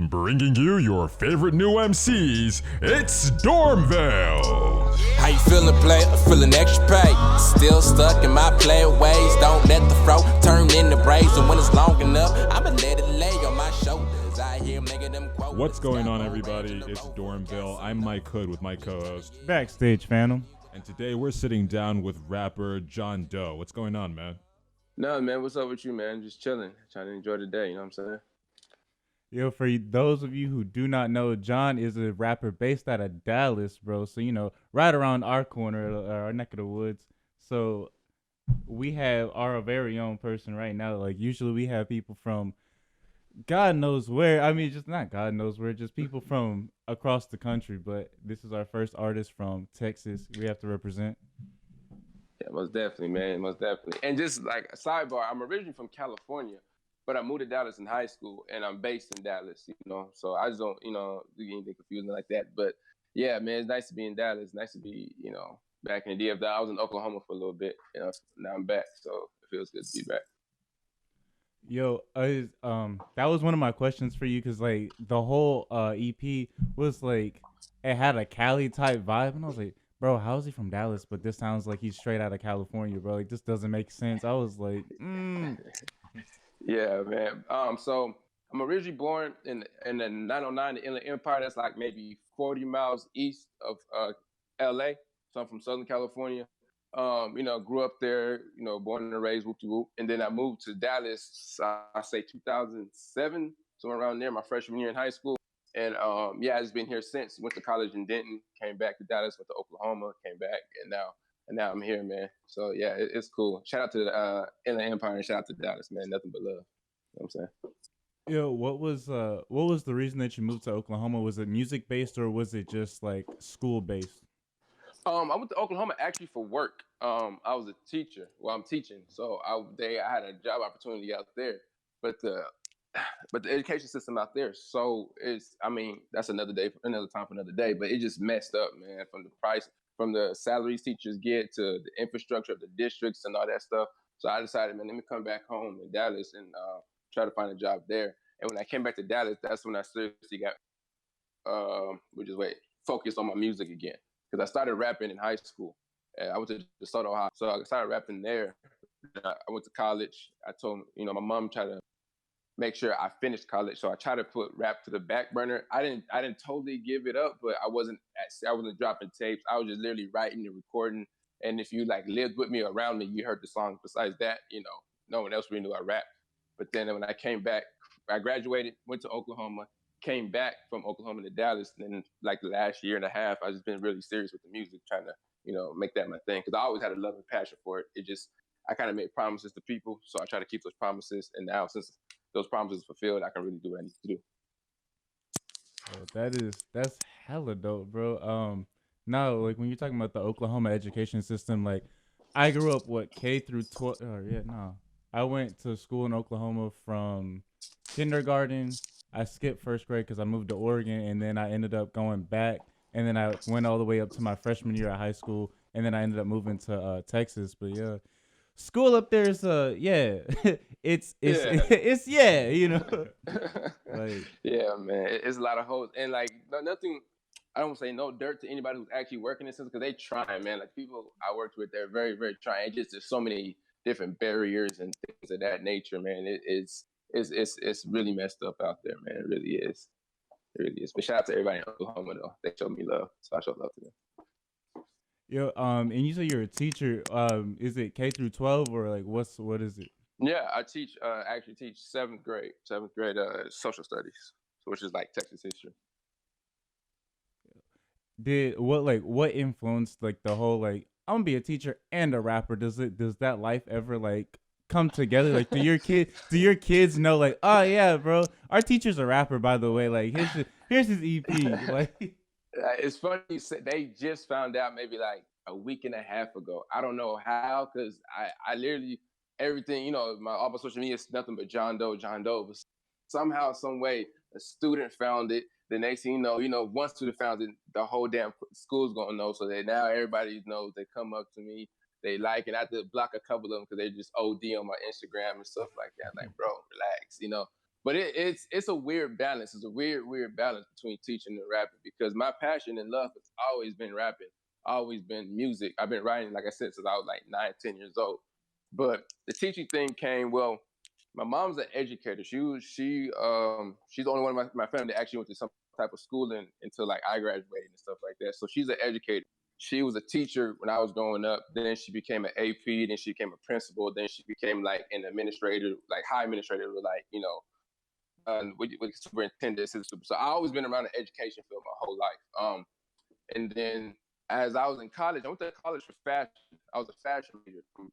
bringing you your favorite new MCs. It's Dormville. How you feeling, player? Feeling extra paid. Still stuck in my player ways. Don't let the fro turn into braids. And when it's long enough, I'ma let it lay on my shoulders. I hear making them quotes. What's going on, everybody? It's Dormville. I'm Mike Hood with my co-host Backstage Phantom. And today we're sitting down with rapper Jahn Dough. What's going on, man? No, man, what's up with you, man? Just chilling, trying to enjoy the day, you know what I'm saying? Yo, for those of you who do not know, Jahn is a rapper based out of Dallas, bro. So, right around our corner, our neck of the woods. So we have our very own person right now. Like, usually we have people from God knows where. I mean, just not God knows where, just people from across the country. But this is our first artist from Texas. We have to represent. Yeah, most definitely, man, most definitely. And just like a sidebar, I'm originally from California, but I moved to Dallas in high school, and I'm based in Dallas, So I just don't, do anything confusing like that. But yeah, man, it's nice to be in Dallas. Nice to be, back in the DFW. I was in Oklahoma for a little bit, now I'm back, so it feels good to be back. Yo, that was one of my questions for you, because like the whole EP was like it had a Cali type vibe, and I was like, bro, how is he from Dallas? But this sounds like he's straight out of California, bro. Like, this doesn't make sense. I was like, Yeah, man. So I'm originally born in the 909, the Inland Empire. That's like maybe 40 miles east of LA. So I'm from Southern California. Grew up there, born and raised, whoop-de-whoop. And then I moved to Dallas, I say 2007, somewhere around there, my freshman year in high school. And I've just been here since. Went to college in Denton, came back to Dallas, went to Oklahoma, came back, and now I'm here, man. So yeah, it's cool. Shout out to the Inland Empire and shout out to Dallas, man. Nothing but love. You know what I'm saying? yo, what was the reason that you moved to Oklahoma? Was it music based or was it just like school based? I went to Oklahoma actually for work. I was a teacher. Well, I'm teaching, so I had a job opportunity out there, but the education system out there, so that's another time for another day. But it just messed up, man. From the price, from the salaries teachers get to the infrastructure of the districts and all that stuff. So I decided, man, let me come back home in Dallas and try to find a job there. And when I came back to Dallas, that's when I seriously got focused on my music again. Because I started rapping in high school. And I went to DeSoto High. So I started rapping there. I went to college. I told my mom tried to make sure I finished college. So I tried to put rap to the back burner. I didn't totally give it up, but I wasn't dropping tapes. I was just literally writing and recording. And if you like lived with me or around me, you heard the song. Besides that, no one else really knew I rapped. But then when I came back, I graduated, went to Oklahoma, came back from Oklahoma to Dallas. And then like the last year and a half, I've just been really serious with the music, trying to, make that my thing. Because I always had a love and passion for it. I kind of made promises to people. So I try to keep those promises. And now since those promises fulfilled, I can really do what I need to do. Oh, that's hella dope, bro. Now, like when you're talking about the Oklahoma education system, like I grew up K through 12. I went to school in Oklahoma from kindergarten. I skipped first grade because I moved to Oregon, and then I ended up going back, and then I went all the way up to my freshman year of high school, and then I ended up moving to Texas. But yeah. School up there is it's like, yeah, man, it's a lot of hoes, and like nothing. I don't say no dirt to anybody who's actually working this because they trying, man. Like people I worked with, they're very, very trying. It's just there's so many different barriers and things of that nature, man. It's really messed up out there, man. It really is. It really is. But shout out to everybody in Oklahoma though. They showed me love, so I showed love to them. Yo, and you say you're a teacher. Is it K through 12 or like what is it? Yeah, I teach. Actually, teach seventh grade social studies, which is like Texas history. What influenced like the whole like I'm gonna be a teacher and a rapper? Does that life ever like come together? Like, do your kids know like, oh yeah, bro, our teacher's a rapper, by the way. Like here's his EP. Like. It's funny you said they just found out maybe like a week and a half ago. I don't know how, because I literally everything, all my social media is nothing but Jahn Dough. But somehow, some way, a student found it. The next thing you know, one student found it, the whole damn school's gonna know. So that now everybody knows. They come up to me, they like it. I have to block a couple of them because they just OD on my Instagram and stuff like that. Like, bro, relax, But it's a weird balance. It's a weird balance between teaching and rapping because my passion and love has always been rapping, always been music. I've been writing, like I said, since I was like 9, 10 years old. But the teaching thing came, well, my mom's an educator. She's the only one in my family that actually went to some type of schooling until like I graduated and stuff like that. So she's an educator. She was a teacher when I was growing up. Then she became an AP. Then she became a principal. Then she became like an administrator, like high administrator, like with superintendent. So I always been around the education field my whole life. And then as I was in college, I went to college for fashion. I was a fashion major from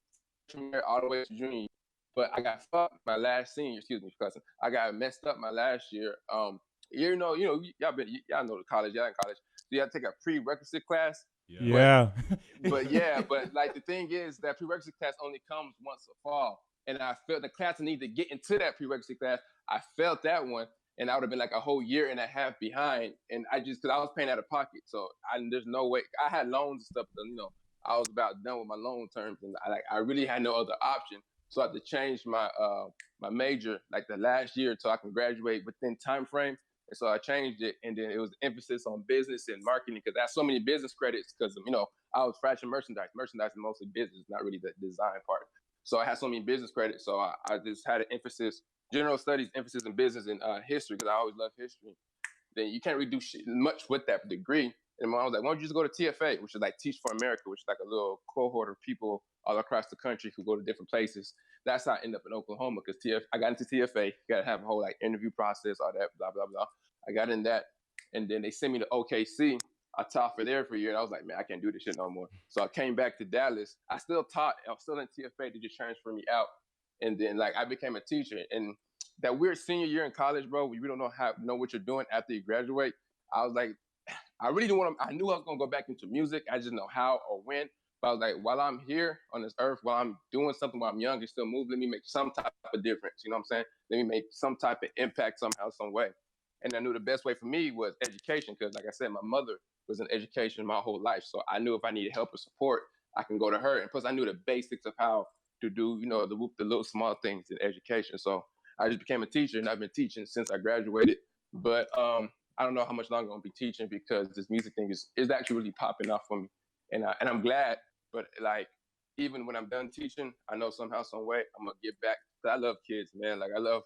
freshman year all the way to junior year. But I got fucked my last senior. Excuse me, cousin. I got messed up my last year. Y'all know the college. Y'all in college. So you have to take a prerequisite class. Yeah. But like the thing is that prerequisite class only comes once a fall. And I felt the class I need to get into that prerequisite class. I felt that one, and I would have been like a whole year and a half behind. And because I was paying out of pocket, so there's no way. I had loans and stuff, I was about done with my loan terms, and I really had no other option. So I had to change my my major like the last year so I can graduate within time frame. And so I changed it, and then it was emphasis on business and marketing because I had so many business credits because I was fashion merchandise. Merchandise is mostly business, not really the design part. So I had so many business credits. So I just had an emphasis, general studies, emphasis in business and history because I always loved history. Then you can't really do much with that degree. And my mom was like, why don't you just go to TFA, which is like Teach for America, which is like a little cohort of people all across the country who go to different places. That's how I ended up in Oklahoma because I got into TFA. You got to have a whole like interview process, all that, blah, blah, blah. I got in that. And then they sent me to OKC. I taught for there for a year. And I was like, man, I can't do this shit no more. So I came back to Dallas. I still taught. I was still in TFA. They just transferred me out. And then like I became a teacher. And that weird senior year in college, bro, where you don't know what you're doing after you graduate. I was like, I really didn't want to. I knew I was going to go back into music. I just know how or when. But I was like, while I'm here on this earth, while I'm doing something while I'm young and still move, let me make some type of difference. You know what I'm saying? Let me make some type of impact somehow, some way. And I knew the best way for me was education because, like I said, my mother was in education my whole life. So I knew if I needed help or support, I can go to her. And plus, I knew the basics of how to do, the little small things in education. So I just became a teacher, and I've been teaching since I graduated. But I don't know how much longer I'm going to be teaching because this music thing is actually really popping off for me. And I'm glad. But like, even when I'm done teaching, I know somehow, some way, I'm going to give back. I love kids, man. Like, I love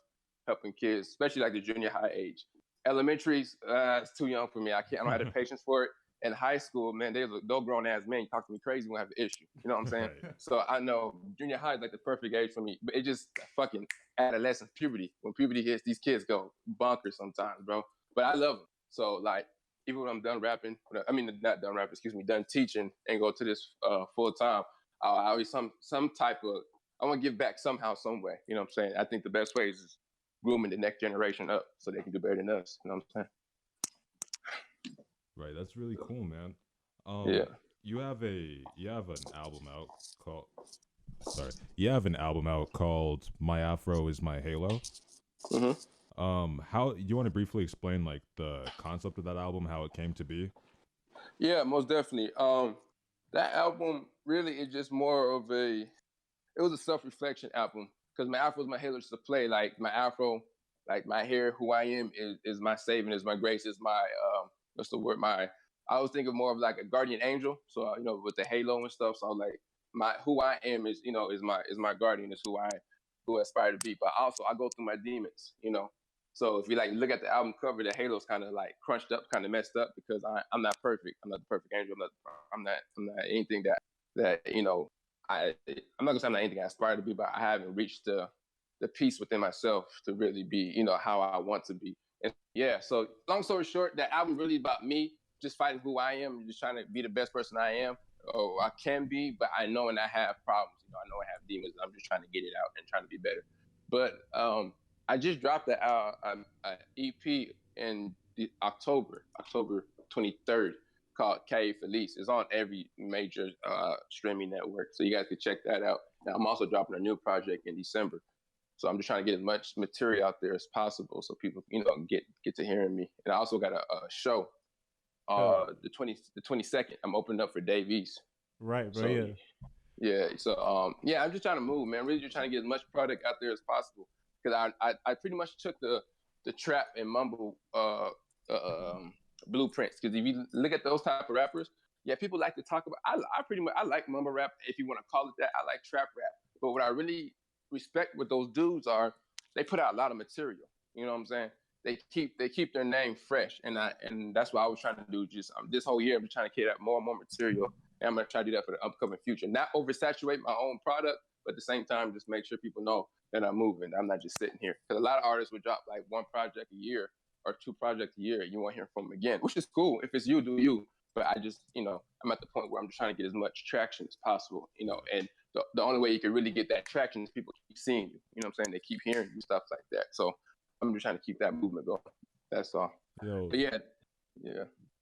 helping kids, especially like the junior high age. Elementaries, it's too young for me. I don't have the patience for it. In high school, man, they'll grown ass men. You talk to me crazy, we'll have an issue. You know what I'm saying? Right. So I know junior high is like the perfect age for me. But it just fucking adolescent puberty. When puberty hits, these kids go bonkers sometimes, bro. But I love them. So like, even when I'm done rapping, not done rapping, excuse me, done teaching and go to this full time, I'll always some type of, I want to give back somehow, some way. You know what I'm saying? I think the best way is grooming the next generation up so they can do better than us. You know what I'm saying? Right, that's really cool, man. Yeah. You have an album out called You have an album out called My Afro Is My Halo. Mm-hmm. How you want to briefly explain like the concept of that album, how it came to be? Yeah, most definitely. That album really is just more of it was a self-reflection album because my afro is my halo to play. Like my afro, like my hair, who I am is my saving, is my grace, is my what's the word? I was thinking more of like a guardian angel. So with the halo and stuff. So like who I am is is my guardian, is who I aspire to be. But also I go through my demons, So if you like look at the album cover, the halo's kind of like crunched up, kind of messed up because I'm not perfect. I'm not the perfect angel. I'm not anything that I'm not gonna say I'm not anything I aspire to be, but I haven't reached the peace within myself to really be how I want to be. And yeah, so long story short, that album really about me just fighting who I am, just trying to be the best person I am or I can be, but I know and I have problems. I know I have demons. And I'm just trying to get it out and trying to be better. But I just dropped the EP in October 23rd called Calle Feliz. It's on every major streaming network, so you guys can check that out. Now, I'm also dropping a new project in December, so I'm just trying to get as much material out there as possible so people, get to hearing me. And I also got a show, the 22nd. I'm opening up for Dave East. Right, bro. So, yeah. So I'm just trying to move, man. Really just trying to get as much product out there as possible. because I pretty much took the trap and mumble blueprints. Because if you look at those type of rappers, yeah, people like to talk about. I pretty much I like mumble rap, if you want to call it that. I like trap rap, but what I really respect what those dudes are, they put out a lot of material. You know what I'm saying? They keep their name fresh, and that's what I was trying to do. Just this whole year, I'm trying to create more and more material, and I'm gonna try to do that for the upcoming future. Not oversaturate my own product, but at the same time, just make sure people know that I'm moving. I'm not just sitting here. Because a lot of artists would drop like one project a year or two projects a year, and you won't hear from them again, which is cool. If it's you, do you. But I just, I'm at the point where I'm just trying to get as much traction as possible, and the only way you can really get that traction is people keep seeing you. You know what I'm saying? They keep hearing you, stuff like that. So I'm just trying to keep that movement going. That's all. Yo. But yeah.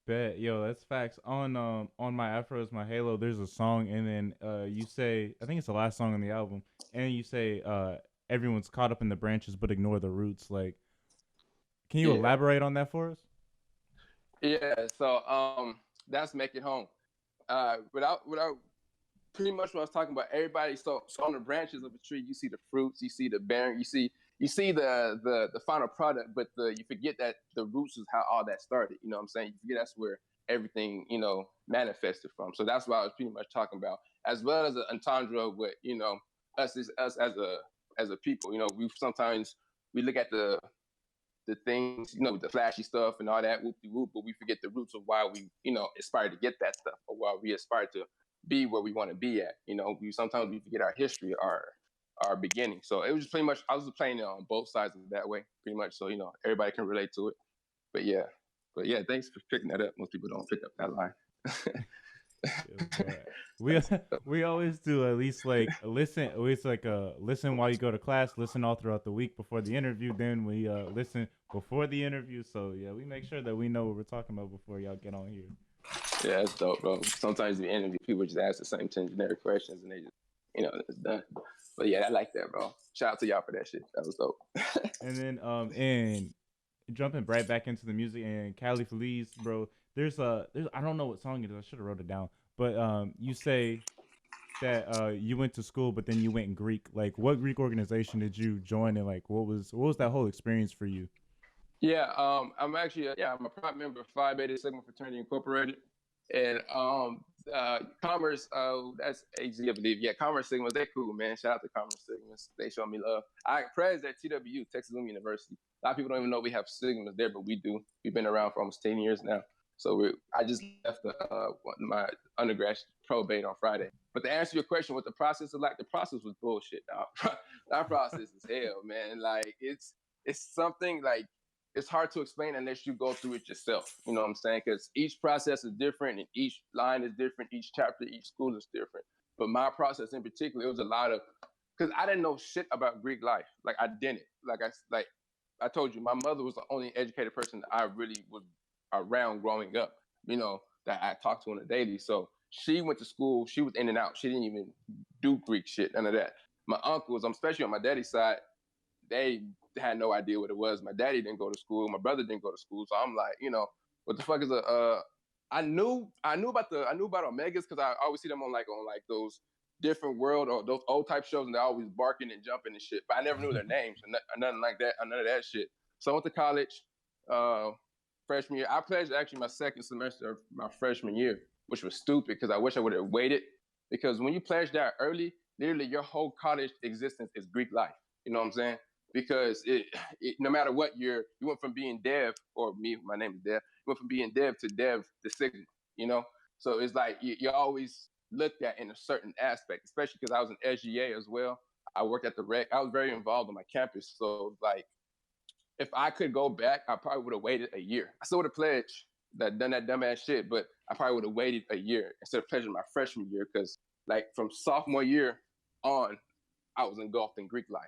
Bet. Yo, that's facts. On My Afro Is My Halo, there's a song, and then you say, I think it's the last song on the album, and you say everyone's caught up in the branches but ignore the roots. Like, can you elaborate on that for us? Yeah. So that's Make It Home. Without pretty much what I was talking about, everybody. So on the branches of a tree, you see the fruits, you see the bearing, you see the final product, but you forget that the roots is how all that started. You know what I'm saying? You forget that's where everything manifested from. So that's what I was pretty much talking about, as well as an entendre with us as a people. We sometimes we look at the things, the flashy stuff and all that whoop-de-whoop, but we forget the roots of why we, aspire to get that stuff, or why we aspire to be where we want to be at. Sometimes we forget our history, our beginning. So it was just pretty much, I was playing it on both sides of it that way, pretty much. So, everybody can relate to it. But yeah, thanks for picking that up. Most people don't pick up that line. we always do at least like listen. It's like listen while you go to class, listen all throughout the week before the interview. Then we listen before the interview. So yeah, we make sure that we know what we're talking about before y'all get on here. Yeah, that's dope, bro. Sometimes the interview people just ask the same 10 generic questions and they just, it's done. But yeah, I like that, bro. Shout out to y'all for that shit. That was dope. And then and jumping right back into the music and Calle Feliz, bro. There's I don't know what song it is. I should have wrote it down. But you say that you went to school, but then you went in Greek. Like, what Greek organization did you join, and like what was that whole experience for you? Yeah, I'm actually I'm a proud member of Phi Beta Sigma Fraternity Incorporated, and Commerce. That's AZ, I believe. Yeah, Commerce Sigmas. They cool, man. Shout out to Commerce Sigmas. They show me love. I praise at TWU, Texas Women University. A lot of people don't even know we have Sigmas there, but we do. We've been around for almost 10 years now. So I just left my undergrad probate on Friday. But to answer your question, what the process is like, the process was bullshit, dog. That process is hell, man. Like it's something like it's hard to explain unless you go through it yourself. You know what I'm saying? Because each process is different, and each line is different, each chapter, each school is different. But my process in particular, it was a lot of, because I didn't know shit about Greek life. Like I didn't. Like I told you, my mother was the only educated person that I really was around growing up, that I talked to on a daily. So she went to school, she was in and out. She didn't even do Greek shit, none of that. My uncles, especially on my daddy's side, they had no idea what it was. My daddy didn't go to school. My brother didn't go to school. So I'm like, what the fuck is I knew about Omegas because I always see them on those different world or those old type shows, and they're always barking and jumping and shit. But I never knew their names or nothing like that, or none of that shit. So I went to college, freshman year. I pledged actually my second semester of my freshman year, which was stupid because I wish I would have waited. Because when you pledge that early, literally your whole college existence is Greek life. You know what I'm saying? Because it no matter what you went from being dev, or me, my name is Dev, you went from being dev to Sigma, So it's like you're always looked at in a certain aspect, especially because I was in SGA as well. I worked at the rec. I was very involved on my campus. So like, if I could go back, I probably would have waited a year. I still would have pledged done that dumbass shit, but I probably would have waited a year instead of pledging my freshman year, because like from sophomore year on, I was engulfed in Greek life.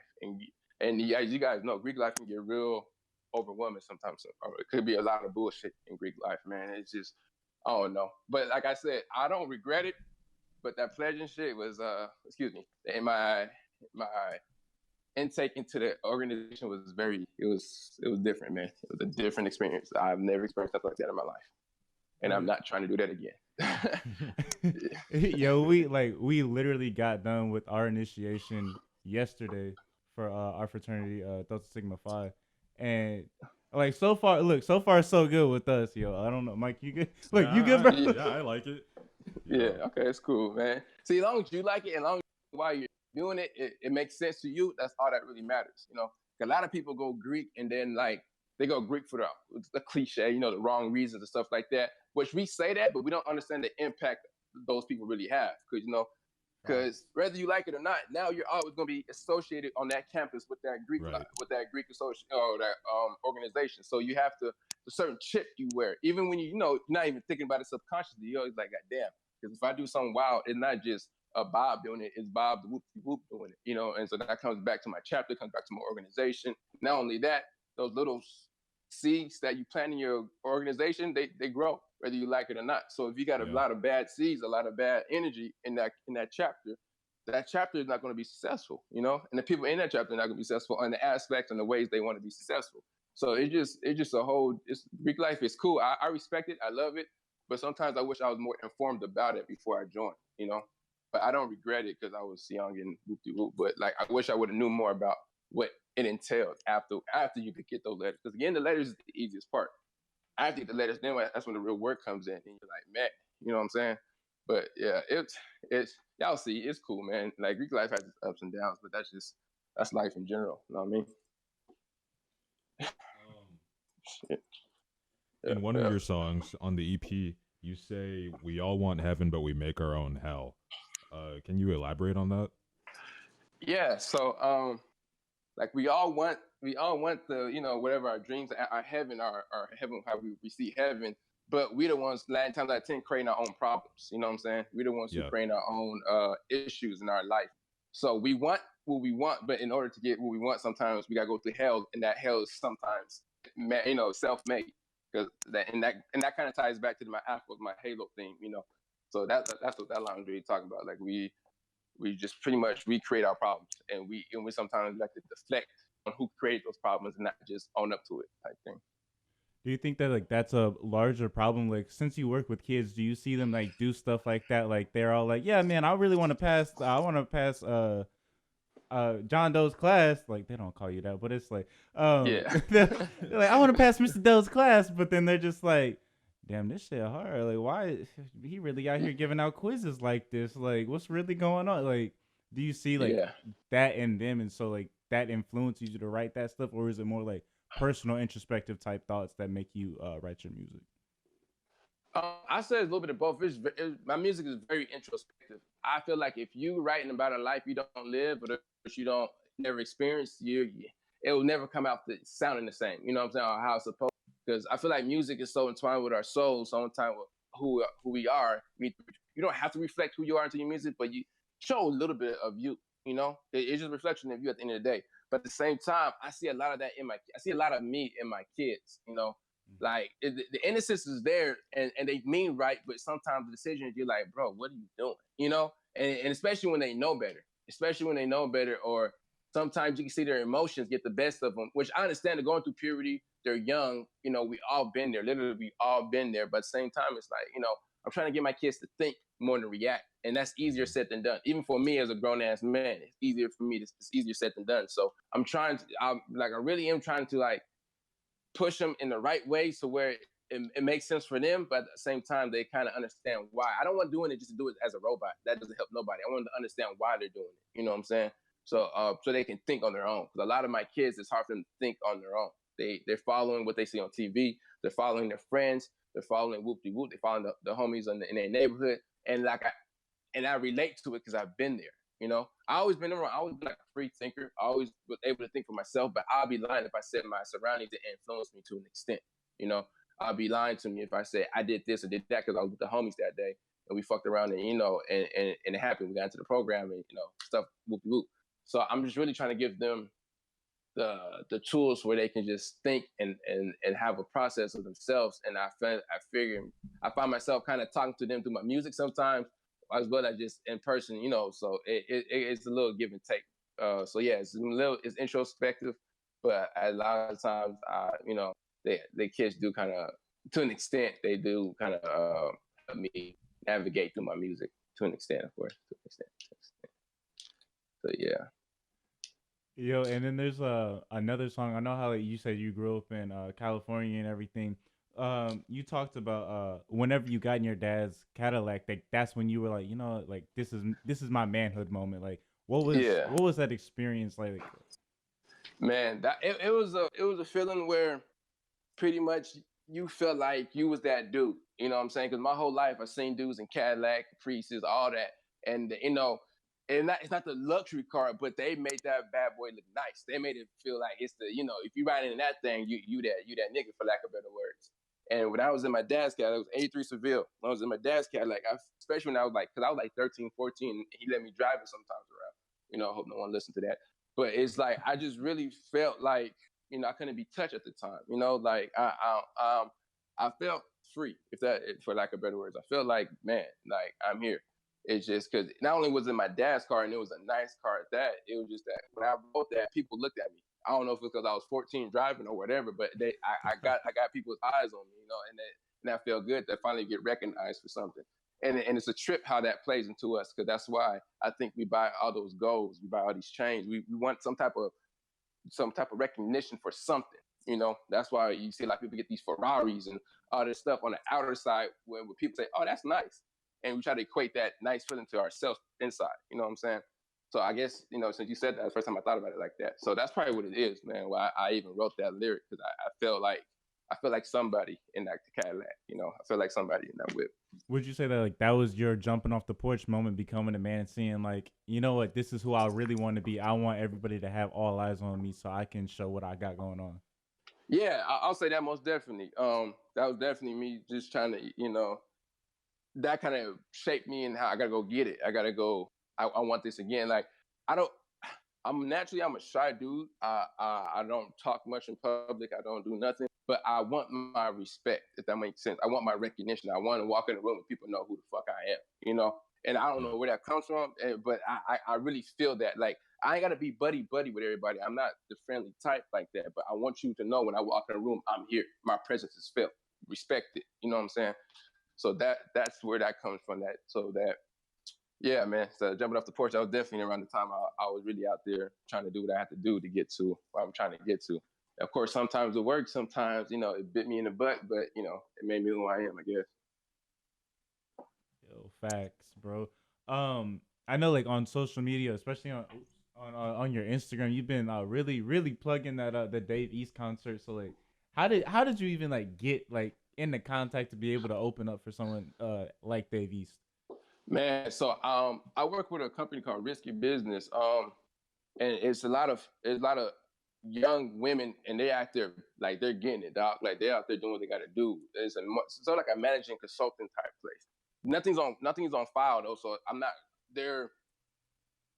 And as you guys know, Greek life can get real overwhelming sometimes. It could be a lot of bullshit in Greek life, man. It's just, I don't know. But like I said, I don't regret it. But that pledging shit was, in my intake into the organization was it was different, man. It was a different experience. I've never experienced stuff like that in my life. And I'm not trying to do that again. Yo, we literally got done with our initiation yesterday for our fraternity, Delta Sigma Phi, and like so far so good with us, yo. I don't know, Mike, you good? Look, you good, bro? Yeah, I like it. Yeah, okay, it's cool, man. See, as long as you like it, and as long as while you're doing it, it makes sense to you. That's all that really matters, you know. A lot of people go Greek and then like they go Greek for the cliche, you know, the wrong reasons and stuff like that. Which we say that, but we don't understand the impact those people really have, because you know, because whether you like it or not, now you're always going to be associated on that campus with that Greek association or that organization. So you have to a certain chip you wear, even when you know you're not even thinking about it subconsciously. You're always like, God damn, because if I do something wild, it's not just Bob doing it, it's Bob the whoop doing it, you know. And so that comes back to my chapter, comes back to my organization. Not only that, those little seeds that you plant in your organization, they grow whether you like it or not. So if you got a lot of bad seeds, a lot of bad energy in that chapter, that chapter is not going to be successful, you know. And the people in that chapter are not going to be successful on the aspects and the ways they want to be successful. So it's just a whole. Greek life is cool. I respect it. I love it. But sometimes I wish I was more informed about it before I joined, you know. But I don't regret it because I was young and whoop-de-whoop. But like I wish I would have knew more about what it entailed after you could get those letters. Because again, the letters is the easiest part. After the letters, then that's when the real work comes in, and you're like, man, you know what I'm saying? But yeah, it's y'all see, it's cool, man. Like Greek life has its ups and downs, but that's life in general. You know what I mean? In one of your songs on the EP, you say we all want heaven, but we make our own hell. Can you elaborate on that? Yeah. So like we all want the, you know, whatever our dreams, our heaven, our heaven, how we receive heaven, but we the ones 9 times out of 10 creating our own problems. You know what I'm saying? We the ones who create our own issues in our life. So we want what we want, but in order to get what we want, sometimes we gotta go through hell, and that hell is sometimes, you know, self-made. Because that kind of ties back to my Afro, my Halo theme, you know. So that's what that line is really talking about. Like we just pretty much recreate our problems, and we sometimes like to deflect on who created those problems and not just own up to it type thing. Do you think that like that's a larger problem? Like since you work with kids, do you see them like do stuff like that? Like they're all like, yeah, man, I really want to pass. I want to pass Jahn Dough's class. Like they don't call you that, but it's like they're like, I want to pass Mr. Dough's class, but then they're just like, damn, this shit hard. Like why he really out here giving out quizzes like this? Like what's really going on? Like do you see like that in them, and so like that influences you to write that stuff, or is it more like personal introspective type thoughts that make you write your music? I said a little bit of both. My music is very introspective. I feel like if you writing about a life you don't live, or that you don't never experience, it will never come out sounding the same. You know what I'm saying? Or how it's supposed. Because I feel like music is so entwined with our souls, so entwined with who we are. You don't have to reflect who you are into your music, but you show a little bit of you. You know, it's just a reflection of you at the end of the day. But at the same time, I see a lot of that I see a lot of me in my kids. You know. Like the innocence is there, and they mean right, but sometimes the decisions you're like, bro, what are you doing? You know, and especially when they know better, or sometimes you can see their emotions get the best of them, which I understand. They're going through puberty, they're young, you know, we all been there, literally we all been there. But at the same time, it's like, you know, I'm trying to get my kids to think more than react, and that's easier said than done. Even for me as a grown ass man, it's easier for me. It's easier said than done. So I really am trying to like push them in the right way, so where it makes sense for them, but at the same time they kind of understand why. I don't want doing it just to do it as a robot. That doesn't help nobody. I want them to understand why they're doing it. You know what I'm saying? So so they can think on their own. Because a lot of my kids, it's hard for them to think on their own. They're following what they see on TV. They're following their friends. They're following whoop-de-whoop. They're following the homies in their neighborhood. And I relate to it because I've been there. You know, I always been around. I always been like a free thinker. I always was able to think for myself, but I'll be lying if I said my surroundings didn't influence me to an extent. You know, I'll be lying to me if I said I did this or did that because I was with the homies that day and we fucked around and, you know, and it happened. We got into the program and, you know, stuff, whoop whoop. So I'm just really trying to give them the tools where they can just think and have a process of themselves. And I find myself kind of talking to them through my music sometimes, as well as just in person, you know. So it's a little give and take. So yeah, it's introspective, but a lot of times, you know, the kids do kind of, to an extent, they do kind of help me navigate through my music to an extent, of course, to an extent. So yeah. Yo, and then there's another song. I know how like, you said you grew up in California and everything. You talked about whenever you got in your dad's Cadillac, like that's when you were like, you know, like this is my manhood moment. Like, Yeah, what was that experience like? man, it was a feeling where pretty much you felt like you was that dude. You know what I'm saying? Because my whole life I seen dudes in Cadillac, Caprices, all that, and it's not the luxury car, but they made that bad boy look nice. They made it feel like it's if you riding in that thing, you that nigga for lack of better words. And when I was in my dad's Cadillac, it was 83 Seville. When I was in my dad's Cadillac, especially when I was like, because I was like 13, 14, he let me drive it sometimes around. I hope no one listened to that. But it's like I just really felt like I couldn't be touched at the time. Like I felt free, for lack of better words. I felt like, man, like I'm here. It's just because not only was it my dad's car and it was a nice car at that, it was just that when I wrote that, people looked at me. I don't know if it's because I was 14 driving or whatever, but I got people's eyes on me, and that felt good to finally get recognized for something. And it's a trip how that plays into us, because that's why I think we buy all those golds, we buy all these chains. We want some type of recognition for something. That's why you see a lot of people get these Ferraris and all this stuff on the outer side where people say, "Oh, that's nice," and we try to equate that nice feeling to ourselves inside. You know what I'm saying? So I guess since you said that, the first time I thought about it like that. So that's probably what it is, man. Why I even wrote that lyric, because I felt like somebody in that Cadillac. I felt like somebody in that whip. Would you say that like that was your jumping off the porch moment, becoming a man, and seeing like, you know what, this is who I really want to be. I want everybody to have all eyes on me so I can show what I got going on. Yeah, I'll say that most definitely. That was definitely me just trying to, that kind of shaped me in how I gotta go get it. I gotta go. I want this again. Like I don't. I'm a shy dude. I don't talk much in public. I don't do nothing. But I want my respect, if that makes sense. I want my recognition. I want to walk in the room and people know who the fuck I am. And I don't Yeah. know where that comes from, but I really feel that. Like I ain't gotta be buddy buddy with everybody. I'm not the friendly type like that. But I want you to know when I walk in a room, I'm here. My presence is felt, respected. You know what I'm saying? So that's where that comes from. Yeah, man. So jumping off the porch, that was definitely around the time I was really out there trying to do what I had to do to get to where I'm trying to get to. Of course, sometimes it works. Sometimes, it bit me in the butt, but it made me who I am, I guess. Yo, facts, bro. I know like on social media, especially on your Instagram, you've been really plugging that the Dave East concert. So like, how did you even like get like in the contact to be able to open up for someone like Dave East? Man, so I work with a company called Risky Business. And it's a lot of young women, and they out there like they're getting it, dog. Like they're out there doing what they got to do. It's sort of like a managing consultant type place. Nothing's on file though, so I'm not there.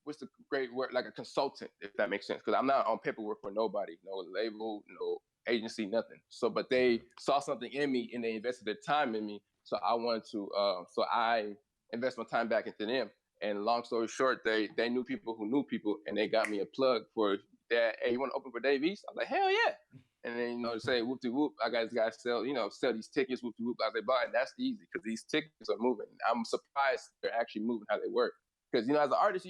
What's the great word? Like a consultant, if that makes sense. Because I'm not on paperwork for nobody, no label, no agency, nothing. So, but they saw something in me and they invested their time in me. So I wanted to. So I invest my time back into them. And long story short, they knew people who knew people, and they got me a plug for that. Hey, you want to open for Dave East? I was like, hell yeah. And then say whoop de whoop, I got this guy sell these tickets, whoop de whoop. I was like, but that's easy because these tickets are moving. I'm surprised they're actually moving how they work. Because as an artist,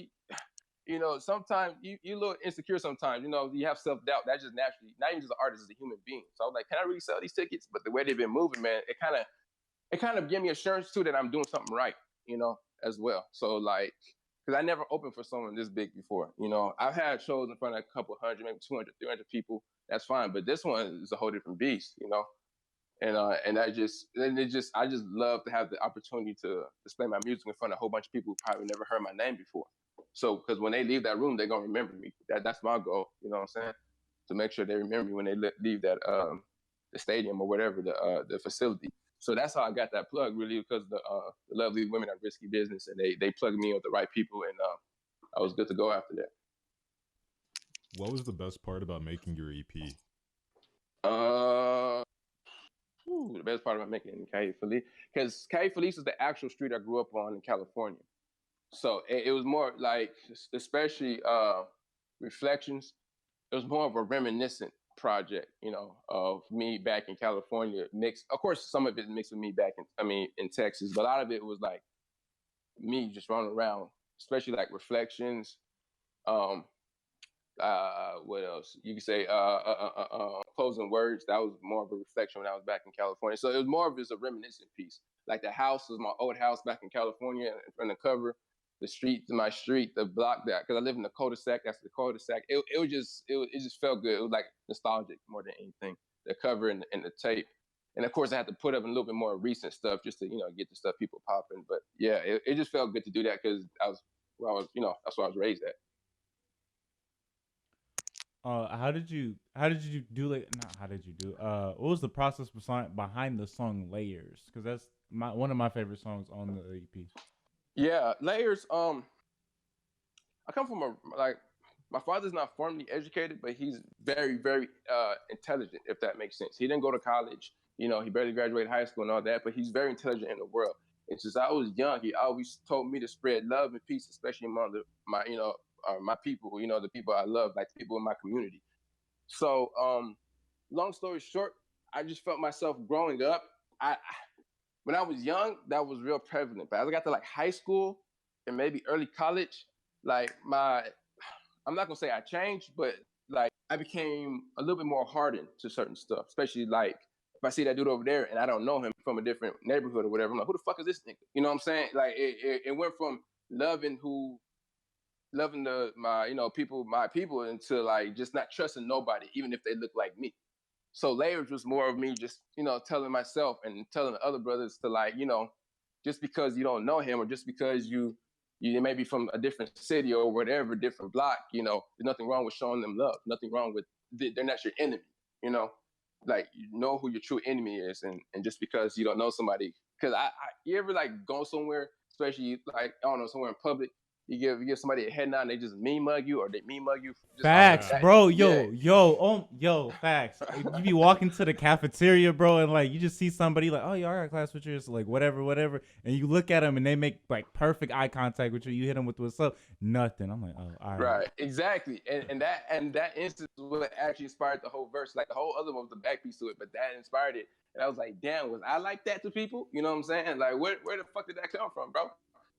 sometimes you a little insecure. Sometimes you have self doubt. That just naturally, not even just an artist, as a human being. So I was like, can I really sell these tickets? But the way they've been moving, man, it kind of gave me assurance too that I'm doing something right, as well. So like, because I never opened for someone this big before. I've had shows in front of a couple hundred, maybe 200, 300 people. That's fine, but this one is a whole different beast. And I just love to have the opportunity to display my music in front of a whole bunch of people who probably never heard my name before. So, because when they leave that room, they're gonna remember me. That's my goal. You know what I'm saying? To make sure they remember me when they leave that the stadium or whatever the facility. So that's how I got that plug, really, because the lovely women at Risky Business, and they plugged me in with the right people, and I was good to go after that. What was the best part about making your EP? Uh, the best part about making it in Calle Feliz, because Calle Feliz is the actual street I grew up on in California. So it was more like, especially Reflections, it was more of a reminiscent project, of me back in California. Mixed, of course, some of it mixed with me back in Texas, but a lot of it was like me just running around, especially like Reflections. Um, What else? You could say closing words. That was more of a reflection when I was back in California. So it was more of just a reminiscent piece. Like the house was my old house back in California, and the cover, the street, my street, the block that because I live in the cul-de-sac. That's the cul-de-sac. It just felt good. It was like nostalgic more than anything. The cover and the tape. And of course, I had to put up a little bit more recent stuff just to get the stuff people popping. But yeah, it just felt good to do that because that's where I was raised at. How did you do like not how did you do what was the process behind the song Layers? Because that's one of my favorite songs on the EP. Yeah, Layers. I come from my father's not formally educated, but he's very, very intelligent, if that makes sense. He didn't go to college, he barely graduated high school and all that, but he's very intelligent in the world. And since I was young, he always told me to spread love and peace, especially among my people, the people I love, like the people in my community. So, long story short, I just felt myself growing up. When I was young, that was real prevalent. But as I got to like high school and maybe early college, like I'm not gonna say I changed, but like I became a little bit more hardened to certain stuff, especially like if I see that dude over there and I don't know him from a different neighborhood or whatever, I'm like, who the fuck is this nigga? You know what I'm saying? Like it went from loving my people into like just not trusting nobody, even if they look like me. So Layers was more of me just, telling myself and telling the other brothers to like, just because you don't know him or just because you may be from a different city or whatever, different block, there's nothing wrong with showing them love. Nothing wrong with, they're not your enemy, like you know who your true enemy is. And just because you don't know somebody, because you ever like go somewhere, especially like, I don't know, somewhere in public, you give somebody a head nod and they just mean mug you or they mean mug you. Facts, bro. Yo, facts. You be walking to the cafeteria, bro, and like you just see somebody like, oh, you all right, class with you, like whatever, and you look at them and they make like perfect eye contact with you. You hit them with what's up, nothing. I'm like, oh, all right. Right, exactly, and that instance was what actually inspired the whole verse. Like the whole other one was the back piece to it, but that inspired it. And I was like, damn, was I like that to people? You know what I'm saying? Like, where the fuck did that come from, bro?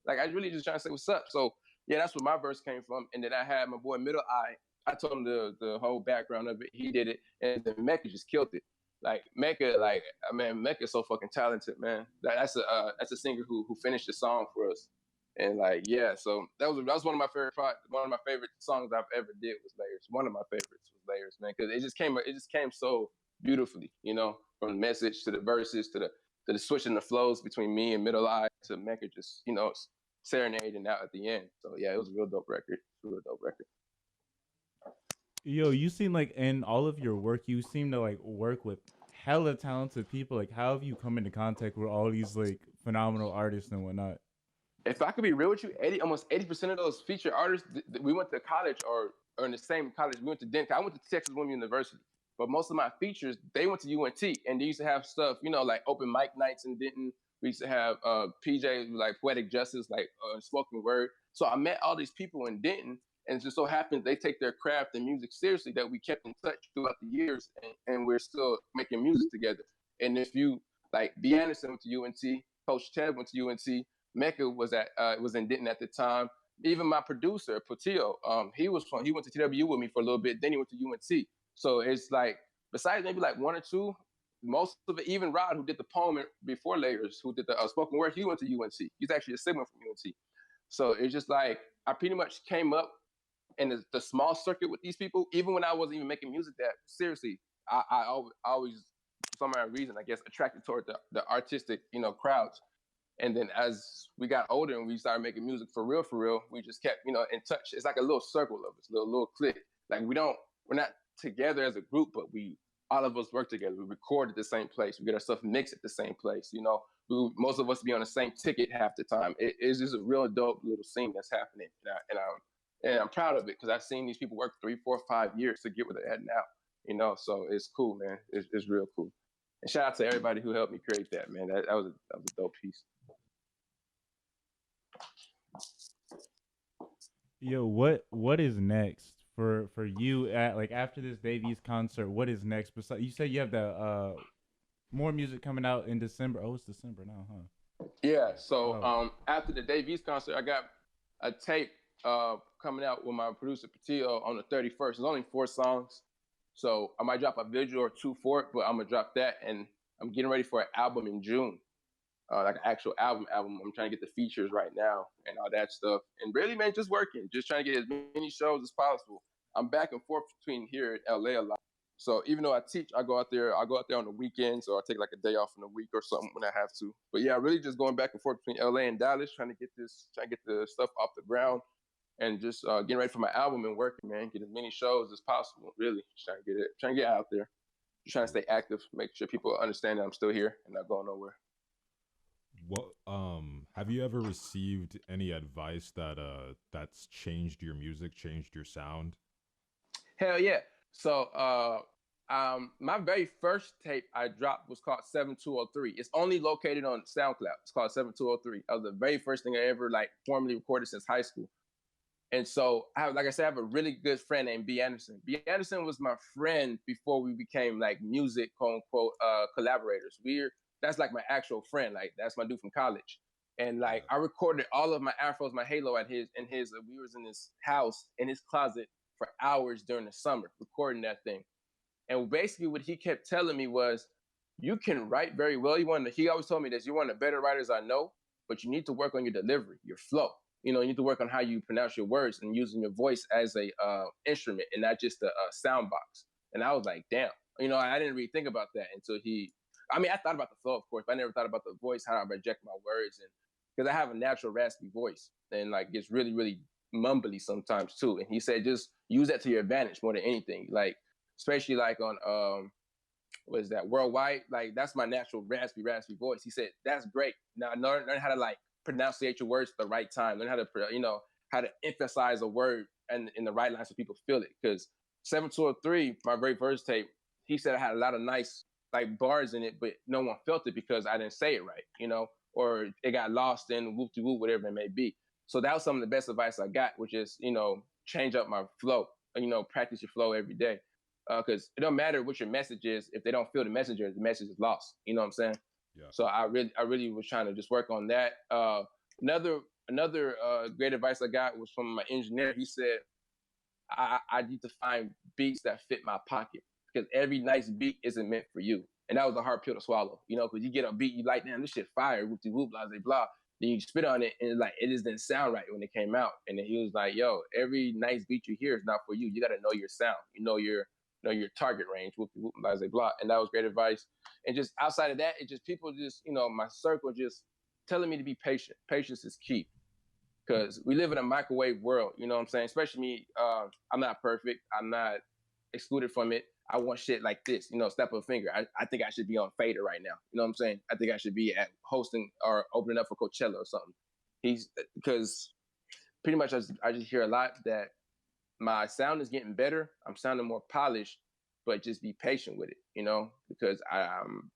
Like, I really just trying to say what's up. So, yeah, that's where my verse came from. And then I had my boy Middle Eye. I told him the whole background of it. He did it. And then Mecca just killed it. Like, Mecca, Mecca's so fucking talented, man. That's a singer who finished the song for us. And, like, yeah, so that was one of my favorite songs I've ever did was Layers. One of my favorites was Layers, man, because it just came so beautifully, from the message to the verses to the switching the flows between me and Middle Eye to Mecca just, serenading out at the end. So yeah, it was a real dope record. Yo, you seem like in all of your work, you seem to like work with hella talented people. Like, how have you come into contact with all these like phenomenal artists and whatnot? If I could be real with you, almost 80% of those featured artists, we went to college or in the same college. We went to Denton. I went to Texas Women University. But most of my features, they went to UNT, and they used to have stuff, like open mic nights in Denton. We used to have PJ, like Poetic Justice, like spoken word. So I met all these people in Denton, and it just so happens they take their craft and music seriously that we kept in touch throughout the years, and we're still making music together. And if you, like, B. Anderson went to UNT, Coach Ted went to UNT, Mecca was in Denton at the time. Even my producer, Patillo, he went to TW with me for a little bit, then he went to UNT. So it's like, besides maybe like one or two, most of it, even Rod, who did the poem before Layers, who did the spoken word, he went to UNT. He's actually a sibling from UNT. So it's just like, I pretty much came up in the small circuit with these people, even when I wasn't even making music that seriously. I always, for some reason, I guess, attracted toward the artistic, crowds. And then as we got older and we started making music for real, we just kept, in touch. It's like a little circle of us, little clique. Like we're not together as a group, but all of us work together. We record at the same place. We get our stuff mixed at the same place. Most of us be on the same ticket half the time. It's just a real dope little scene that's happening. And I'm proud of it because I've seen these people work 3, 4, 5 years to get where they're at now. So it's cool, man. It's real cool. And shout out to everybody who helped me create that, man. That was a dope piece. Yo, what is next for you at like after this Davies concert? What is next? Besides, you said you have the more music coming out in December. Oh, it's December now, huh? Yeah. So after the Davies concert, I got a tape coming out with my producer Patillo on the 31st. It's only 4 songs, so I might drop a visual or 2 for it, but I'm gonna drop that, and I'm getting ready for an album in June, like an actual album. I'm trying to get the features right now and all that stuff, and really, man, just working, just trying to get as many shows as possible. I'm back and forth between here and LA a lot. So even though I teach, I go out there on the weekends, or I take like a day off in the week or something when I have to. But yeah, really just going back and forth between LA and Dallas, trying to get the stuff off the ground, and just getting ready for my album and working, man. Get as many shows as possible. Really, just trying to get out there, just trying to stay active, make sure people understand that I'm still here and not going nowhere. What have you ever received any advice that's changed your music, changed your sound? Hell yeah. So my very first tape I dropped was called 7203. It's only located on SoundCloud. It's called 7203. That was the very first thing I ever like formally recorded since high school. And so I have a really good friend named B. Anderson. B. Anderson was my friend before we became like music quote unquote collaborators. That's like my actual friend. Like that's my dude from college. And like I recorded all of my afros, my halo we was in his house, in his closet for hours during the summer, recording that thing. And basically what he kept telling me was, you can write very well. He always told me this, you're one of the better writers I know, but you need to work on your delivery, your flow. You need to work on how you pronounce your words and using your voice as a instrument and not just a sound box. And I was like, damn, I didn't really think about that until I thought about the flow, of course, but I never thought about the voice, how I reject my words. And because I have a natural raspy voice and like it's really, really mumbly sometimes too. And he said, just use that to your advantage more than anything. Like, especially like on, what is that, Worldwide? Like, that's my natural raspy voice. He said, that's great. Now learn how to like pronunciate your words at the right time. Learn how to, how to emphasize a word and in the right line so people feel it. Because 7203, my very first tape, he said I had a lot of nice like bars in it, but no one felt it because I didn't say it right, or it got lost in whoop-de-whoop, whatever it may be. So that was some of the best advice I got, which is, change up my flow, practice your flow every day. Because it don't matter what your message is. If they don't feel the message is lost. You know what I'm saying? Yeah. So I really was trying to just work on that. Another great advice I got was from my engineer. He said, I need to find beats that fit my pocket, because every nice beat isn't meant for you. And that was a hard pill to swallow, because you get a beat, you like, damn, this shit fire, whoop-de-whoop, blah, blah, blah. Then you spit on it, and like, it just didn't sound right when it came out. And then he was like, yo, every nice beat you hear is not for you. You got to know your sound. Your target range, whoop-de-whoop, blah, blah, blah. And that was great advice. And just outside of that, it just people just, my circle just telling me to be patient. Patience is key. Because we live in a microwave world, you know what I'm saying? Especially me, I'm not perfect. I'm not excluded from it. I want shit like this, step of a finger. I think I should be on Fader right now. You know what I'm saying? I think I should be at hosting or opening up for Coachella or something. Because pretty much I just hear a lot that my sound is getting better. I'm sounding more polished, but just be patient with it, because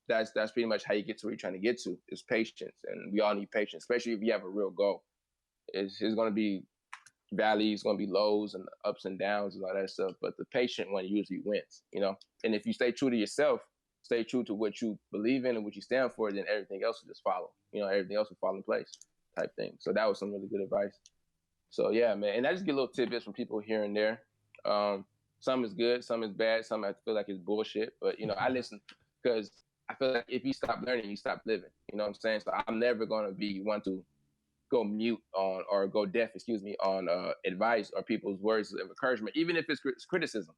that's pretty much how you get to where you're trying to get to, is patience. And we all need patience, especially if you have a real goal. It's going to be valleys, going to be lows and ups and downs and all that stuff. But the patient one usually wins, And if you stay true to yourself, stay true to what you believe in and what you stand for, then everything else will just follow. Everything else will fall in place, type thing. So that was some really good advice. So yeah, man. And I just get little tidbits from people here and there. Some is good, some is bad, some I feel like it's bullshit. But I listen because I feel like if you stop learning, you stop living. You know what I'm saying? So I'm never gonna be one to go mute on or go deaf, on advice or people's words of encouragement, even if it's criticism,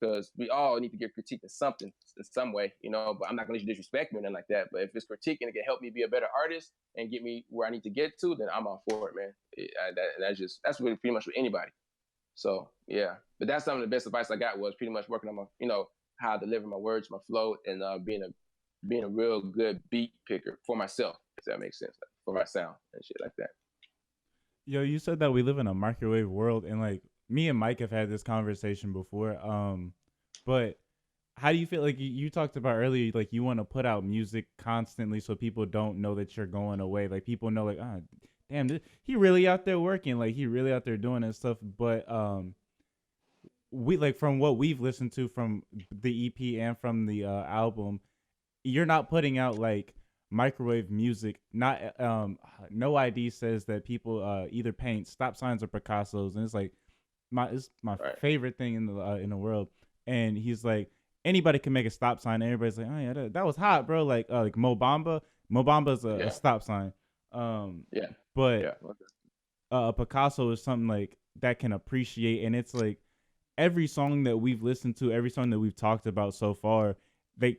because we all need to get critiqued in something, in some way, but I'm not going to disrespect me or nothing like that. But if it's critique and it can help me be a better artist and get me where I need to get to, then I'm all for it, man. That's really pretty much with anybody. So yeah, but that's some of the best advice I got, was pretty much working on my, how I deliver my words, my flow, and being a real good beat picker for myself, if that makes sense, for my sound and shit like that. Yo, you said that we live in a microwave world, and like me and Mike have had this conversation before. But how do you feel? Like you talked about earlier, like you want to put out music constantly so people don't know that you're going away. Like people know, like, oh, damn, he really out there working, like he really out there doing that stuff. But we, like, from what we've listened to from the EP and from the album, you're not putting out like microwave music. Not no ID says that people either paint stop signs or Picassos, and it's my Right. favorite thing in the world. And he's like, anybody can make a stop sign. And everybody's like, oh yeah, that was hot, bro. Like Mo Bamba. Mo Bamba's a Yeah. stop sign. Yeah. But Yeah. Okay. a Picasso is something like that can appreciate, and it's like every song that we've listened to, every song that we've talked about so far,